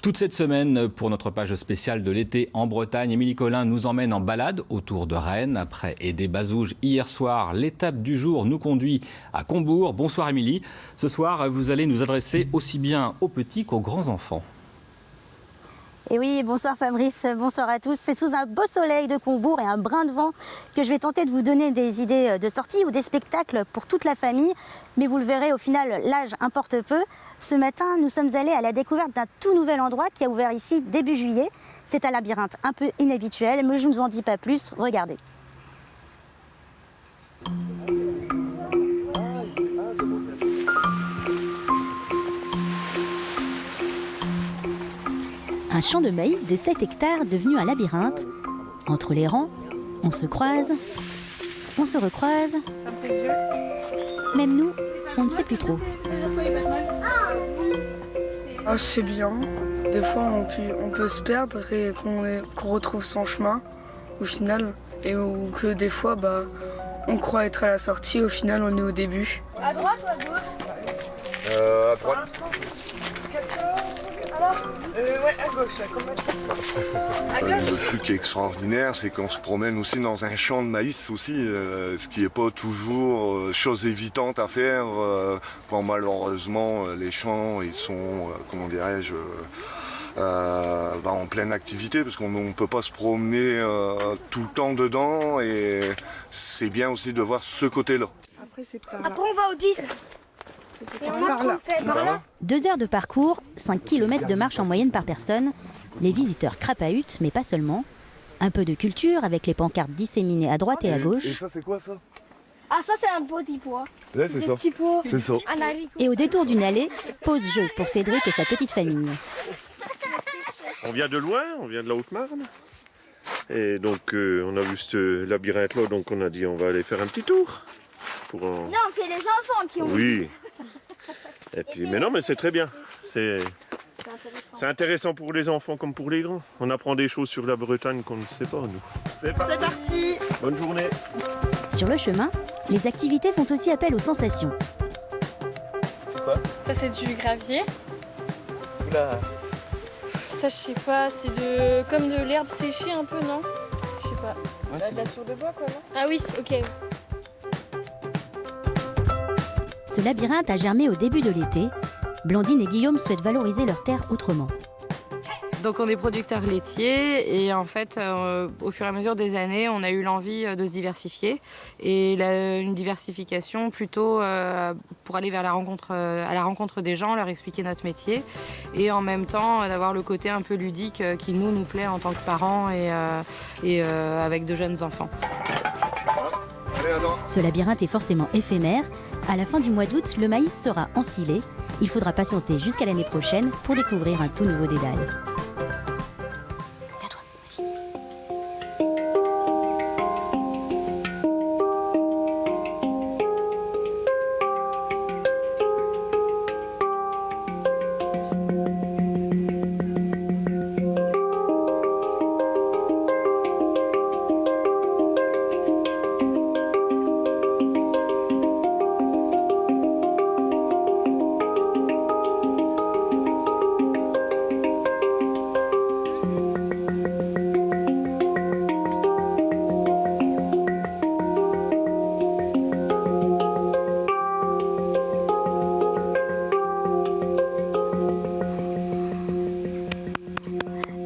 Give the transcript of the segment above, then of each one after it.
Toute cette semaine, pour notre page spéciale de l'été en Bretagne, Émilie Collin nous emmène en balade autour de Rennes. Après Aidé Bazouge hier soir, l'étape du jour nous conduit à Combourg. Bonsoir Émilie. Ce soir, vous allez nous adresser aussi bien aux petits qu'aux grands enfants. Et oui, bonsoir Fabrice, bonsoir à tous. C'est sous un beau soleil de Combourg et un brin de vent que je vais tenter de vous donner des idées de sortie ou des spectacles pour toute la famille. Mais vous le verrez, au final, l'âge importe peu. Ce matin, nous sommes allés à la découverte d'un tout nouvel endroit qui a ouvert ici début juillet. C'est un labyrinthe un peu inhabituel, mais je ne vous en dis pas plus. Regardez. Un champ de maïs de 7 hectares devenu un labyrinthe. Entre les rangs, on se croise, on se recroise. Même nous, on ne sait plus trop. Ah, c'est bien. Des fois, on peut se perdre et qu'on retrouve son chemin au final. Et ou que des fois, on croit être à la sortie, au final, on est au début. À droite ou à gauche À droite. Ouais, à gauche. Le truc extraordinaire, c'est qu'on se promène aussi dans un champ de maïs aussi, ce qui n'est pas toujours chose évidente à faire quand malheureusement les champs ils sont, comment dirais-je, en pleine activité, parce qu'on ne peut pas se promener tout le temps dedans, et c'est bien aussi de voir ce côté-là. Après on va au 10. Et on a 37. Par là. 2 heures de parcours, 5 km de marche en moyenne par personne. Les visiteurs crapahutent, mais pas seulement. Un peu de culture avec les pancartes disséminées à droite et à Et gauche. ça, c'est quoi ça? Ah, ça c'est un petit pois. Ouais, c'est ça. Petit pois. C'est ça. Un haricot. Et au détour d'une allée, pause jeu pour Cédric et sa petite famille. On vient de loin, on vient de la Haute-Marne. Et donc on a vu ce labyrinthe-là, donc on a dit on va aller faire un petit tour. Non, c'est les enfants qui ont. Oui. Et puis, mais non, mais c'est très bien. C'est intéressant pour les enfants comme pour les grands. On apprend des choses sur la Bretagne qu'on ne sait pas, nous. C'est parti. Bonne journée. Sur le chemin, les activités font aussi appel aux sensations. C'est quoi? Ça c'est du gravier. Oula. Ça je sais pas, c'est comme de l'herbe séchée un peu, non? Je sais pas. De la tour de bois quoi, non? Ah oui, ok. Ce labyrinthe a germé au début de l'été. Blandine et Guillaume souhaitent valoriser leur terre autrement. Donc on est producteurs laitiers et en fait au fur et à mesure des années on a eu l'envie de se diversifier et une diversification plutôt pour aller vers à la rencontre des gens, leur expliquer notre métier et en même temps d'avoir le côté un peu ludique qui nous plaît en tant que parents et avec de jeunes enfants. Ce labyrinthe est forcément éphémère. À la fin du mois d'août, le maïs sera ensilé. Il faudra patienter jusqu'à l'année prochaine pour découvrir un tout nouveau dédale. C'est à toi aussi.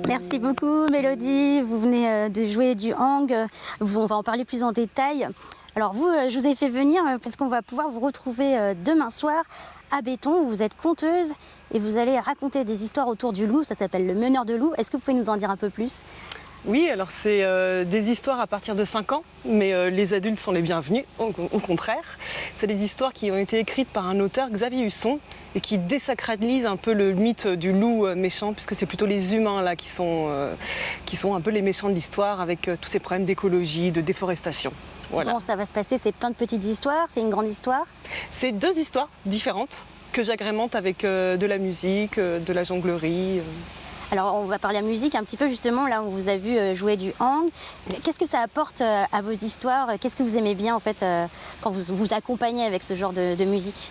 Merci beaucoup Mélodie, vous venez de jouer du hang, on va en parler plus en détail. Alors vous, je vous ai fait venir parce qu'on va pouvoir vous retrouver demain soir à Béton, où vous êtes conteuse et vous allez raconter des histoires autour du loup, ça s'appelle le meneur de loup. Est-ce que vous pouvez nous en dire un peu plus ? Oui, alors c'est des histoires à partir de 5 ans, mais les adultes sont les bienvenus, au contraire. C'est des histoires qui ont été écrites par un auteur, Xavier Husson, et qui désacralise un peu le mythe du loup méchant, puisque c'est plutôt les humains là qui sont un peu les méchants de l'histoire, avec tous ces problèmes d'écologie, de déforestation. Voilà. Bon, ça va se passer, c'est plein de petites histoires, c'est une grande histoire. C'est 2 histoires différentes que j'agrémente avec de la musique, de la jonglerie. Alors on va parler à musique un petit peu justement, là on vous a vu jouer du hang. Qu'est-ce que ça apporte à vos histoires? Qu'est-ce que vous aimez bien en fait quand vous vous accompagnez avec ce genre de musique?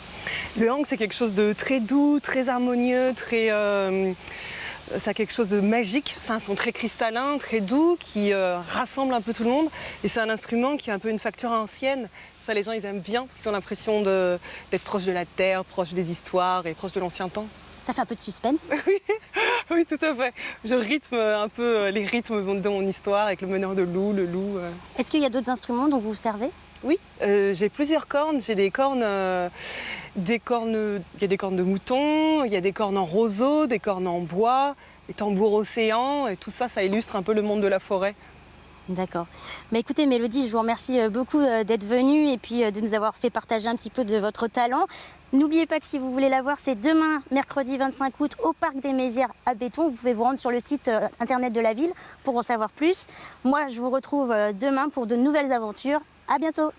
Le hang c'est quelque chose de très doux, très harmonieux, Ça a quelque chose de magique, c'est un son très cristallin, très doux, qui rassemble un peu tout le monde. Et c'est un instrument qui a un peu une facture ancienne. Ça, les gens, ils aiment bien, parce qu'ils ont l'impression d'être proche de la terre, proche des histoires et proche de l'ancien temps. Ça fait un peu de suspense. Oui, tout à fait. Je rythme un peu les rythmes de mon histoire avec le meneur de loup, le loup. Est-ce qu'il y a d'autres instruments dont vous vous servez? Oui, j'ai plusieurs cornes. J'ai des cornes, il y a des cornes de mouton, il y a des cornes en roseau, des cornes en bois, des tambours océans, et tout ça, ça illustre un peu le monde de la forêt. D'accord. Mais écoutez Mélodie, je vous remercie beaucoup d'être venue et puis de nous avoir fait partager un petit peu de votre talent. N'oubliez pas que si vous voulez la voir, c'est demain, mercredi 25 août, au Parc des Mézières à Béton. Vous pouvez vous rendre sur le site internet de la ville pour en savoir plus. Moi, je vous retrouve demain pour de nouvelles aventures. À bientôt.